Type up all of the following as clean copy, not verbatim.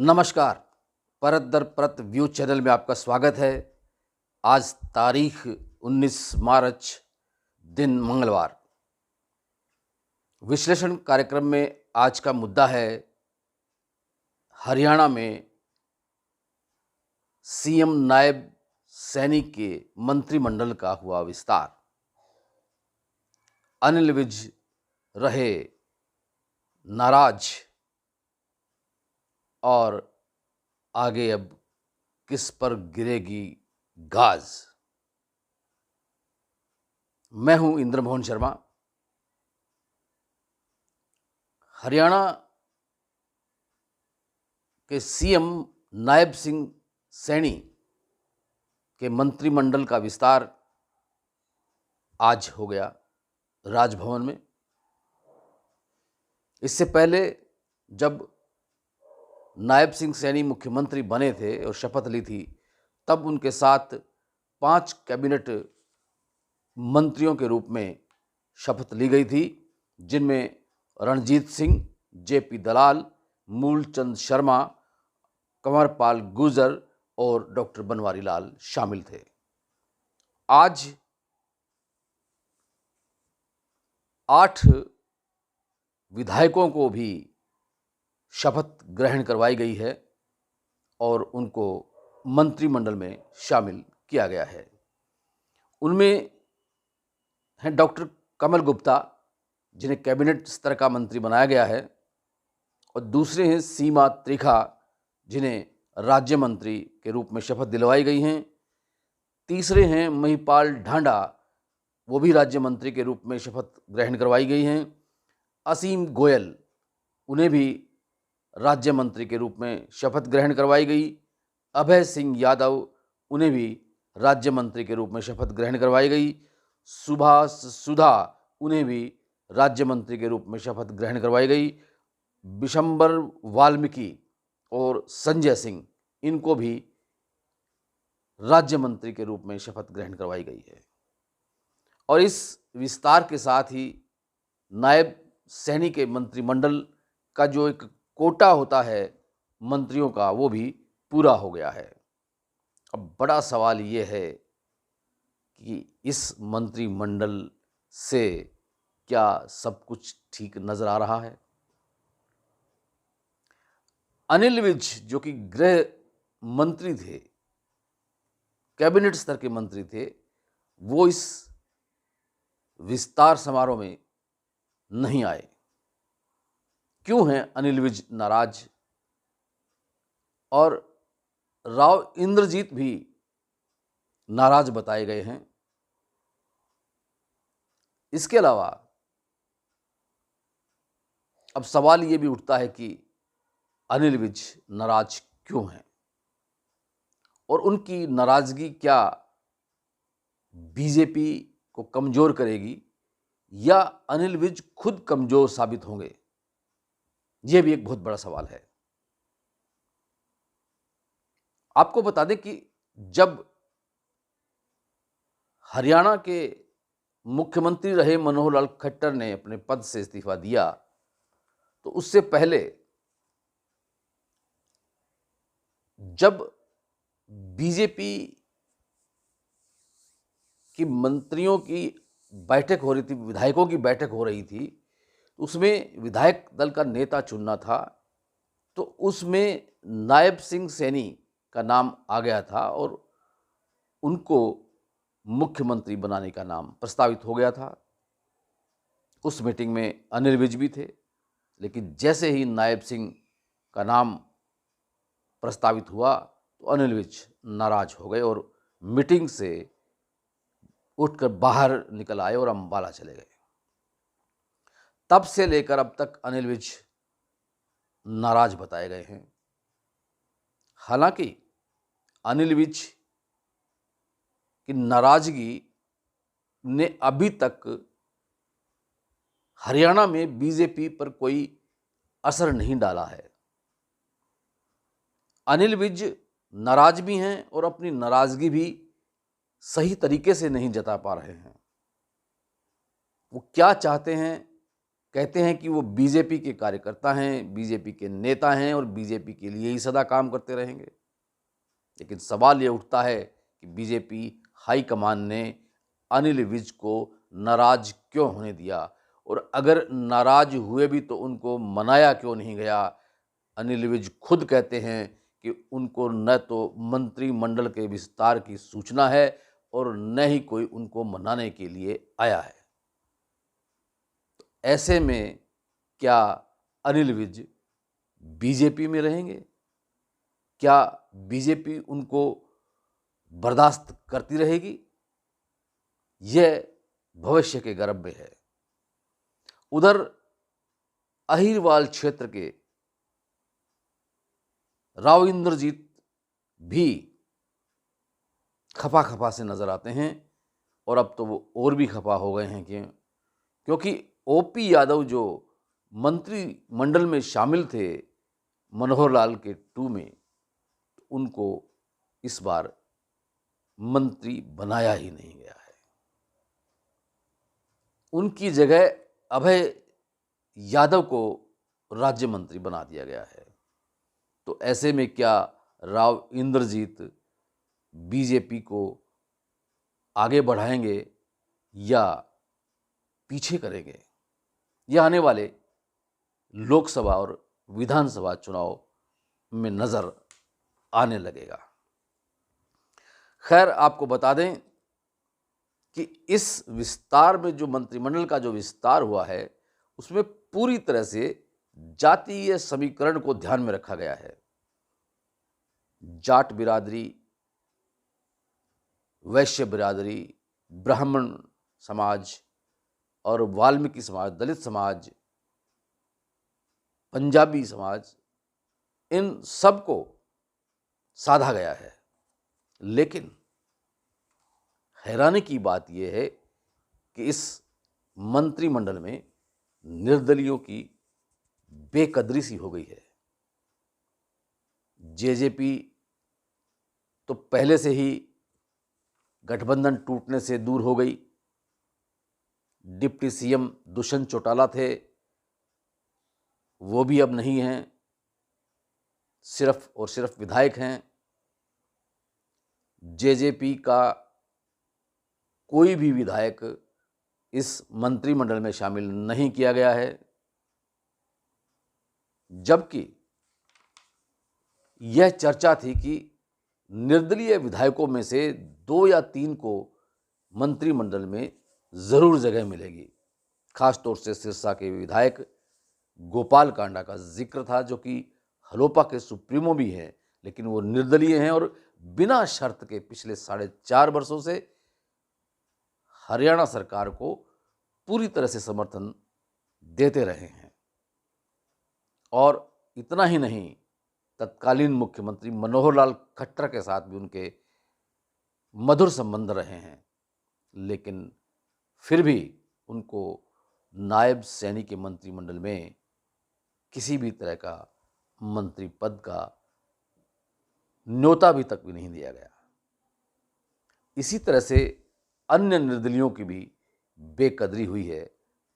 नमस्कार। परत दर परत व्यू चैनल में आपका स्वागत है। आज तारीख 19 मार्च, दिन मंगलवार। विश्लेषण कार्यक्रम में आज का मुद्दा है हरियाणा में सीएम नायब सैनी के मंत्रिमंडल का हुआ विस्तार। अनिल विज रहे नाराज और आगे अब किस पर गिरेगी गाज। मैं हूं इंद्रमोहन शर्मा। हरियाणा के सीएम नायब सिंह सैनी के मंत्रिमंडल का विस्तार आज हो गया राजभवन में। इससे पहले जब नायब सिंह सैनी मुख्यमंत्री बने थे और शपथ ली थी, तब उनके साथ 5 कैबिनेट मंत्रियों के रूप में शपथ ली गई थी, जिनमें रणजीत सिंह, जेपी दलाल, मूलचंद शर्मा, कंवरपाल गुर्जर और डॉक्टर बनवारी लाल शामिल थे। आज 8 विधायकों को भी शपथ ग्रहण करवाई गई है और उनको मंत्रिमंडल में शामिल किया गया है। उनमें हैं डॉक्टर कमल गुप्ता, जिन्हें कैबिनेट स्तर का मंत्री बनाया गया है, और दूसरे हैं सीमा त्रिखा, जिन्हें राज्य मंत्री के रूप में शपथ दिलवाई गई हैं। तीसरे हैं महिपाल ढांडा, वो भी राज्य मंत्री के रूप में शपथ ग्रहण करवाई गई हैं। असीम गोयल, उन्हें भी राज्य मंत्री के रूप में शपथ ग्रहण करवाई गई। अभय सिंह यादव, उन्हें भी राज्य मंत्री के रूप में शपथ ग्रहण करवाई गई। सुभाष सुधा, उन्हें भी राज्य मंत्री के रूप में शपथ ग्रहण करवाई गई। विशंबर वाल्मीकि और संजय सिंह, इनको भी राज्य मंत्री के रूप में शपथ ग्रहण करवाई गई है। और इस विस्तार के साथ ही नायब सैनी के मंत्रिमंडल का जो एक कोटा होता है मंत्रियों का, वो भी पूरा हो गया है। अब बड़ा सवाल ये है कि इस मंत्रिमंडल से क्या सब कुछ ठीक नजर आ रहा है। अनिल विज, जो कि गृह मंत्री थे, कैबिनेट स्तर के मंत्री थे, वो इस विस्तार समारोह में नहीं आए। क्यों हैं अनिल विज नाराज? और राव इंद्रजीत भी नाराज बताए गए हैं। इसके अलावा अब सवाल ये भी उठता है कि अनिल विज नाराज क्यों हैं और उनकी नाराजगी क्या बीजेपी को कमजोर करेगी या अनिल विज खुद कमजोर साबित होंगे? यह भी एक बहुत बड़ा सवाल है। आपको बता दें कि जब हरियाणा के मुख्यमंत्री रहे मनोहर लाल खट्टर ने अपने पद से इस्तीफा दिया, तो उससे पहले जब बीजेपी की मंत्रियों की बैठक हो रही थी, विधायकों की बैठक हो रही थी, उसमें विधायक दल का नेता चुनना था, तो उसमें नायब सिंह सैनी का नाम आ गया था और उनको मुख्यमंत्री बनाने का नाम प्रस्तावित हो गया था। उस मीटिंग में अनिल विज भी थे, लेकिन जैसे ही नायब सिंह का नाम प्रस्तावित हुआ तो अनिल विज नाराज हो गए और मीटिंग से उठकर बाहर निकल आए और अंबाला चले गए। तब से लेकर अब तक अनिल विज नाराज बताए गए हैं। हालांकि अनिल विज की नाराजगी ने अभी तक हरियाणा में बीजेपी पर कोई असर नहीं डाला है। अनिल विज नाराज भी हैं और अपनी नाराजगी भी सही तरीके से नहीं जता पा रहे हैं। वो क्या चाहते हैं कहते हैं कि वो बीजेपी के कार्यकर्ता हैं, बीजेपी के नेता हैं और बीजेपी के लिए ही सदा काम करते रहेंगे। लेकिन सवाल ये उठता है कि बीजेपी हाईकमान ने अनिल विज को नाराज क्यों होने दिया, और अगर नाराज हुए भी तो उनको मनाया क्यों नहीं गया। अनिल विज खुद कहते हैं कि उनको न तो मंत्रिमंडल के विस्तार की सूचना है और न ही कोई उनको मनाने के लिए आया है। तो ऐसे में क्या अनिल विज बीजेपी में रहेंगे? क्या बीजेपी उनको बर्दाश्त करती रहेगी? यह भविष्य के गर्भ में है। उधर अहिरवाल क्षेत्र के राव इंद्रजीत भी खफा खफा से नजर आते हैं, और अब तो वो और भी खफा हो गए हैं क्योंकि ओपी यादव जो मंत्रिमंडल में शामिल थे मनोहर लाल के 2 में, उनको इस बार मंत्री बनाया ही नहीं गया है। उनकी जगह अभय यादव को राज्य मंत्री बना दिया गया है। तो ऐसे में क्या राव इंद्रजीत बीजेपी को आगे बढ़ाएंगे या पीछे करेंगे? यह आने वाले लोकसभा और विधानसभा चुनाव में नजर आने लगेगा। खैर, आपको बता दें कि इस विस्तार में जो मंत्रिमंडल का जो विस्तार हुआ है, उसमें पूरी तरह से जातीय समीकरण को ध्यान में रखा गया है। जाट बिरादरी, वैश्य बिरादरी, ब्राह्मण समाज और वाल्मीकि समाज, दलित समाज, पंजाबी समाज, इन सब को साधा गया है। लेकिन हैरानी की बात यह है कि इस मंत्रिमंडल में निर्दलियों की बेकदरी सी हो गई है। जेजेपी तो पहले से ही गठबंधन टूटने से दूर हो गई। डिप्टी सीएम दुष्यंत चौटाला थे, वो भी अब नहीं हैं, सिर्फ और सिर्फ विधायक हैं। जेजेपी का कोई भी विधायक इस मंत्रिमंडल में शामिल नहीं किया गया है, जबकि यह चर्चा थी कि निर्दलीय विधायकों में से 2 या 3 को मंत्रिमंडल में जरूर जगह मिलेगी। खासतौर से सिरसा के विधायक गोपाल कांडा का जिक्र था, जो कि हलोपा के सुप्रीमो भी हैं, लेकिन वो निर्दलीय हैं और बिना शर्त के पिछले 4.5 वर्षों से हरियाणा सरकार को पूरी तरह से समर्थन देते रहे हैं। और इतना ही नहीं, तत्कालीन मुख्यमंत्री मनोहर लाल खट्टर के साथ भी उनके मधुर संबंध रहे हैं, लेकिन फिर भी उनको नायब सैनी के मंत्रिमंडल में किसी भी तरह का मंत्री पद का न्योता अभी तक भी नहीं दिया गया। इसी तरह से अन्य निर्दलियों की भी बेकदरी हुई है।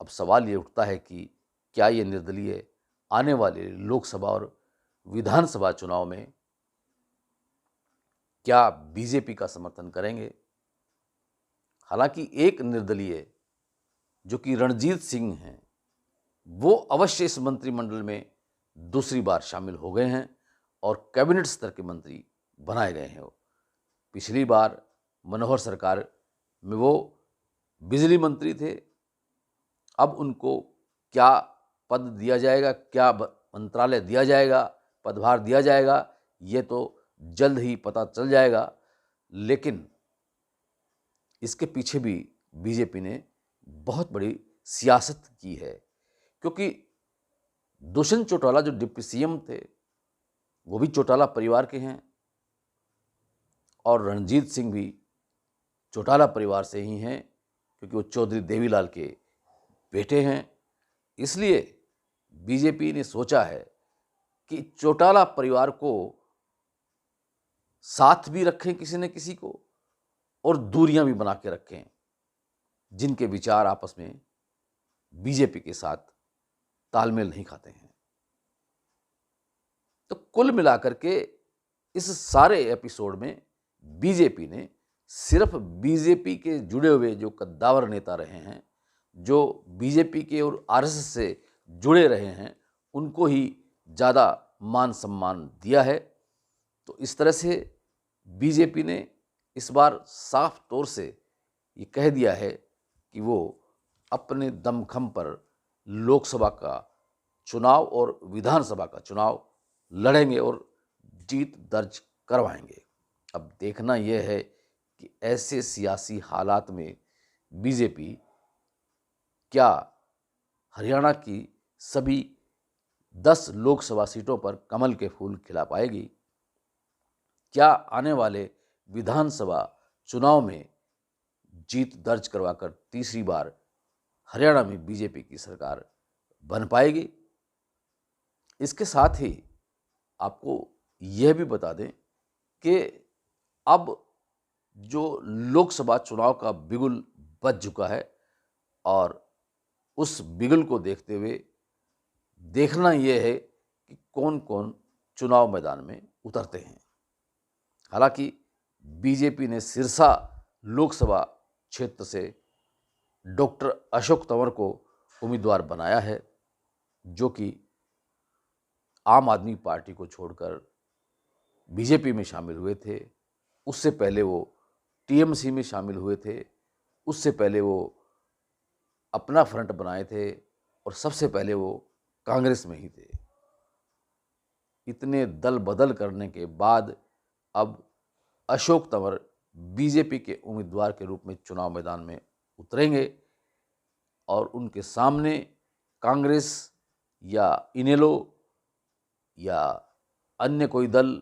अब सवाल ये उठता है कि क्या ये निर्दलीय आने वाले लोकसभा और विधानसभा चुनाव में क्या बीजेपी का समर्थन करेंगे? हालांकि एक निर्दलीय जो कि रणजीत सिंह हैं, वो अवश्य इस मंत्रिमंडल में दूसरी बार शामिल हो गए हैं और कैबिनेट स्तर के मंत्री बनाए गए हैं। पिछली बार मनोहर सरकार में वो बिजली मंत्री थे। अब उनको क्या पद दिया जाएगा, क्या मंत्रालय दिया जाएगा, पदभार दिया जाएगा, ये तो जल्द ही पता चल जाएगा। लेकिन इसके पीछे भी बीजेपी ने बहुत बड़ी सियासत की है, क्योंकि दुष्यंत चौटाला जो डिप्टी सीएम थे, वो भी चौटाला परिवार के हैं और रणजीत सिंह भी चौटाला परिवार से ही हैं, क्योंकि वो चौधरी देवीलाल के बेटे हैं। इसलिए बीजेपी ने सोचा है कि चौटाला परिवार को साथ भी रखें किसी न किसी को, और दूरियां भी बना के रखें जिनके विचार आपस में बीजेपी के साथ तालमेल नहीं खाते हैं। तो कुल मिलाकर के इस सारे एपिसोड में बीजेपी ने सिर्फ बीजेपी के जुड़े हुए जो कद्दावर नेता रहे हैं, जो बीजेपी के और आरएसएस से जुड़े रहे हैं, उनको ही ज़्यादा मान सम्मान दिया है। तो इस तरह से बीजेपी ने इस बार साफ तौर से ये कह दिया है कि वो अपने दमखम पर लोकसभा का चुनाव और विधानसभा का चुनाव लड़ेंगे और जीत दर्ज करवाएंगे। अब देखना यह है कि ऐसे सियासी हालात में बीजेपी क्या हरियाणा की सभी 10 लोकसभा सीटों पर कमल के फूल खिला पाएगी? क्या आने वाले विधानसभा चुनाव में जीत दर्ज करवाकर तीसरी बार हरियाणा में बीजेपी की सरकार बन पाएगी? इसके साथ ही आपको यह भी बता दें कि अब जो लोकसभा चुनाव का बिगुल बज चुका है और उस बिगुल को देखते हुए देखना यह है कि कौन कौन चुनाव मैदान में उतरते हैं। हालांकि बीजेपी ने सिरसा लोकसभा क्षेत्र से डॉक्टर अशोक तंवर को उम्मीदवार बनाया है, जो कि आम आदमी पार्टी को छोड़कर बीजेपी में शामिल हुए थे। उससे पहले वो टीएमसी में शामिल हुए थे, उससे पहले वो अपना फ्रंट बनाए थे और सबसे पहले वो कांग्रेस में ही थे। इतने दल बदल करने के बाद अब अशोक तंवर बीजेपी के उम्मीदवार के रूप में चुनाव मैदान में उतरेंगे और उनके सामने कांग्रेस या इनेलो या अन्य कोई दल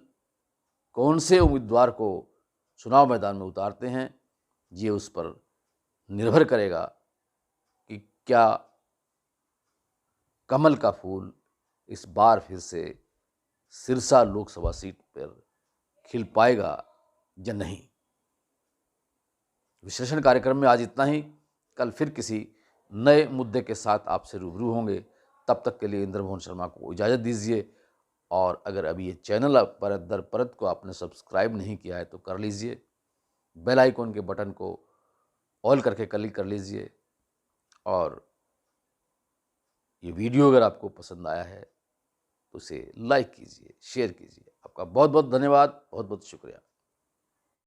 कौन से उम्मीदवार को चुनाव मैदान में उतारते हैं, ये उस पर निर्भर करेगा कि क्या कमल का फूल इस बार फिर से सिरसा लोकसभा सीट पर खिल पाएगा या नहीं। विश्लेषण कार्यक्रम में आज इतना ही। कल फिर किसी नए मुद्दे के साथ आपसे रूबरू होंगे। तब तक के लिए इंद्रमोहन शर्मा को इजाज़त दीजिए। और अगर अभी ये चैनल परत दर परत को आपने सब्सक्राइब नहीं किया है तो कर लीजिए। बेल आइकॉन के बटन को ऑल करके क्लिक कर लीजिए। और ये वीडियो अगर आपको पसंद आया है तो उसे लाइक कीजिए, शेयर कीजिए। आपका बहुत बहुत धन्यवाद, बहुत बहुत शुक्रिया।